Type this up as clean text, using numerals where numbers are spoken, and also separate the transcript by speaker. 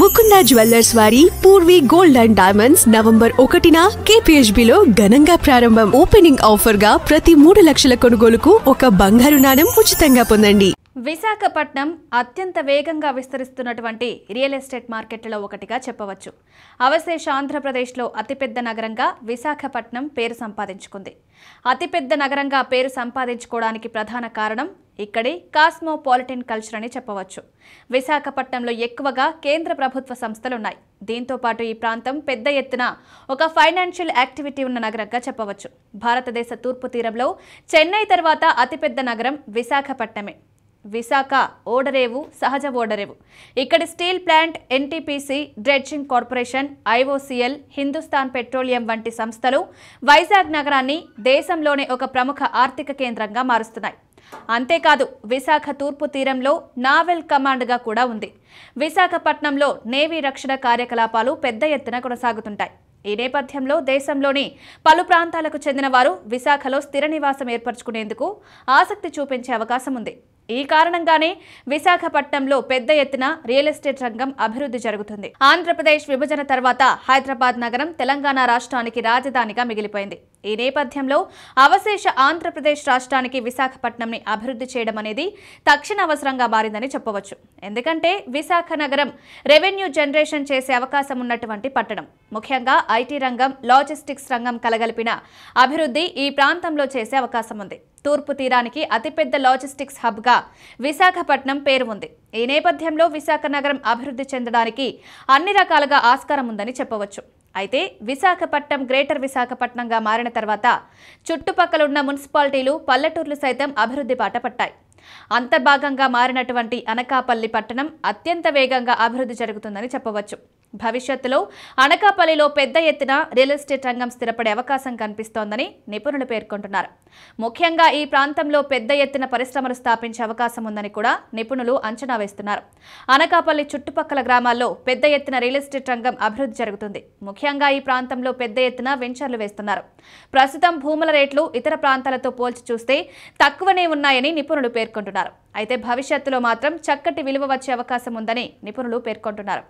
Speaker 1: Mukunda jewellers వారి Purvi gold and diamonds November 1న KPHB లో ఘనంగా ప్రారంభం. ఓపెనింగ్ ఆఫర్ గా ప్రతి 3 లక్షల కొనుగోలుకు ఒక బంగారు నాణెం ఉచితంగా పొందండి.
Speaker 2: విశాఖపట్నం అత్యంత వేగంగా విస్తరిస్తున్నటువంటి రియల్ ఎస్టేట్ మార్కెట్లలో ఒకటిగా చెప్పవచ్చు. అవశేష ఆంధ్రప్రదేశ్లో అతిపెద్ద నగరంగా విశాఖపట్నం పేరు సంపాదించుకుంది. అతిపెద్ద నగరంగా పేరు సంపాదించుకోవడానికి ప్రధాన కారణం ఇక్కడి కాస్మోపాలిటన్ కల్చర్ అని చెప్పవచ్చు. విశాఖపట్నంలో ఎక్కువగా కేంద్ర ప్రభుత్వ సంస్థలున్నాయి. దీంతో పాటు ఈ ప్రాంతం పెద్ద ఎత్తున ఒక ఫైనాన్షియల్ యాక్టివిటీ ఉన్న నగరంగా చెప్పవచ్చు. భారతదేశ తూర్పు తీరంలో చెన్నై తర్వాత అతిపెద్ద నగరం విశాఖపట్నమే. విశాఖ ఓడరేవు, సహజ ఓడరేవు. ఇక్కడి steel plant, NTPC, dredging corporation, IOCL, Hindustan petroleum వంటి సంస్థలు వైజాగ్ నగరాన్ని దేశంలోనే ఒక ప్రముఖ ఆర్థిక కేంద్రంగా మారుస్తున్నాయి. అంతేకాదు విశాఖ తూర్పు తీరంలో నావెల్ కమాండ్గా కూడా ఉంది. విశాఖపట్నంలో నేవీ రక్షణ కార్యకలాపాలు పెద్ద ఎత్తున కొనసాగుతుంటాయి. ఈ నేపథ్యంలో దేశంలోని పలు ప్రాంతాలకు చెందిన వారు విశాఖలో స్థిర నివాసం ఏర్పరచుకునేందుకు ఆసక్తి చూపించే అవకాశం ఉంది. ఈ కారణంగానే విశాఖపట్నంలో పెద్ద ఎత్తున రియల్ ఎస్టేట్ రంగం అభివృద్ధి జరుగుతుంది. ఆంధ్రప్రదేశ్ విభజన తర్వాత హైదరాబాద్ నగరం తెలంగాణ రాష్ట్రానికి రాజధానిగా మిగిలిపోయింది. ఈ నేపథ్యంలో అవశేష ఆంధ్రప్రదేశ్ రాష్ట్రానికి విశాఖపట్నంని అభివృద్ధి చేయడం అనేది తక్షణ అవసరంగా మారిందని చెప్పవచ్చు. ఎందుకంటే విశాఖ నగరం రెవెన్యూ జనరేషన్ చేసే అవకాశం ఉన్నటువంటి పట్టణం. ముఖ్యంగా IT రంగం, లాజిస్టిక్స్ రంగం కలగలిపిన అభివృద్ధి ఈ ప్రాంతంలో చేసే అవకాశం ఉంది. తూర్పు తీరానికి అతిపెద్ద లాజిస్టిక్స్ హబ్గా విశాఖపట్నం పేరు ఉంది. ఈ నేపథ్యంలో విశాఖ నగరం అభివృద్ధి చెందడానికి అన్ని రకాలుగా ఆస్కారం ఉందని చెప్పవచ్చు. అయితే విశాఖపట్నం గ్రేటర్ విశాఖపట్నంగా మారిన తర్వాత చుట్టుపక్కలున్న మున్సిపాలిటీలు, పల్లెటూర్లు సైతం అభివృద్ధి బాట పట్టాయి. అంతర్భాగంగా మారినటువంటి అనకాపల్లి పట్టణం అత్యంత వేగంగా అభివృద్ధి జరుగుతుందని చెప్పవచ్చు. భవిష్యత్తులో అనకాపల్లిలో పెద్ద ఎత్తున రియల్ ఎస్టేట్ రంగం స్థిరపడే అవకాశం కనిపిస్తోందని నిపుణులు పేర్కొంటున్నారు. ముఖ్యంగా ఈ ప్రాంతంలో పెద్ద ఎత్తున పరిశ్రమలు స్థాపించే అవకాశం ఉందని కూడా నిపుణులు అంచనా వేస్తున్నారు. అనకాపల్లి చుట్టుపక్కల గ్రామాల్లో పెద్ద ఎత్తున రియల్ ఎస్టేట్ రంగం అభివృద్ధి జరుగుతుంది. ముఖ్యంగా ఈ ప్రాంతంలో పెద్ద ఎత్తున వెంచర్లు వేస్తున్నారు. ప్రస్తుతం భూముల రేట్లు ఇతర ప్రాంతాలతో పోల్చి చూస్తే తక్కువనే ఉన్నాయని నిపుణులు పేర్కొంటున్నారు. అయితే భవిష్యత్తులో మాత్రం చక్కటి విలువ వచ్చే అవకాశం ఉందని నిపుణులు పేర్కొంటున్నారు.